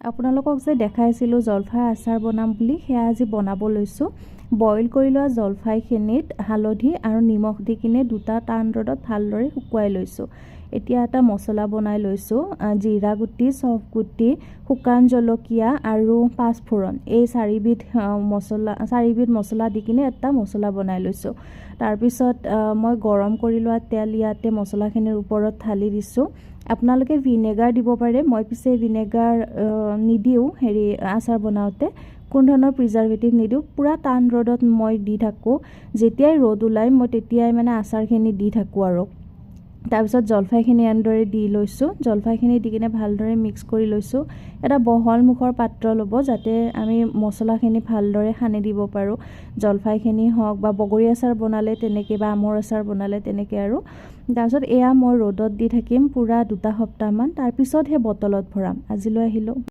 আপোনালোকক যে দেখাইছিলোঁ জলফাই আচাৰ বনাম বুলি, সেয়া আজি বনাব লৈছোঁ। বইল কৰি লোৱা জলফাইখিনিত হালধি আৰু নিমখ দি কিনে দুটা টান ৰ'দত ভালদৰে শুকুৱাই লৈছোঁ। এতিয়া এটা মছলা বনাই লৈছোঁ। জিৰা গুটি, চফ গুটি, শুকান জলকীয়া আৰু পাঁচফোৰণ, এই চাৰিবিধ মছলা দি কিনে এটা মছলা বনাই লৈছোঁ। তাৰপিছত মই গৰম কৰি লোৱা তেল ইয়াতে মছলাখিনিৰ ওপৰত ঢালি দিছোঁ। আপোনালোকে ভিনেগাৰ দিব পাৰে, মই পিছে ভিনেগাৰ নিদিওঁ আচাৰ বনাওঁতে, কোনো ধৰণৰ প্ৰিজাৰ্ভেটিভ নিদিওঁ। পূৰা টান ৰ'দত মই দি থাকোঁ, যেতিয়াই ৰ'দ ওলায় মই তেতিয়াই মানে আচাৰখিনি দি থাকোঁ আৰু। তাৰপিছত জলফাইখিনি এনেদৰে দি লৈছোঁ। জলফাইখিনি দি কিনে ভালদৰে মিক্স কৰি লৈছোঁ। এটা বহল মুখৰ পাত্ৰ ল'ব, যাতে আমি মছলাখিনি ভালদৰে সানি দিব পাৰোঁ। জলফাইখিনি হওক বা বগৰী আচাৰ বনালে তেনেকৈ, বা আমৰ আচাৰ বনালে তেনেকৈ আৰু। তাৰপিছত এয়া মই ৰ'দত দি থাকিম পূৰা 2 সপ্তাহমান, তাৰপিছতহে বটলত ভৰাম। আজিলৈ আহিলোঁ।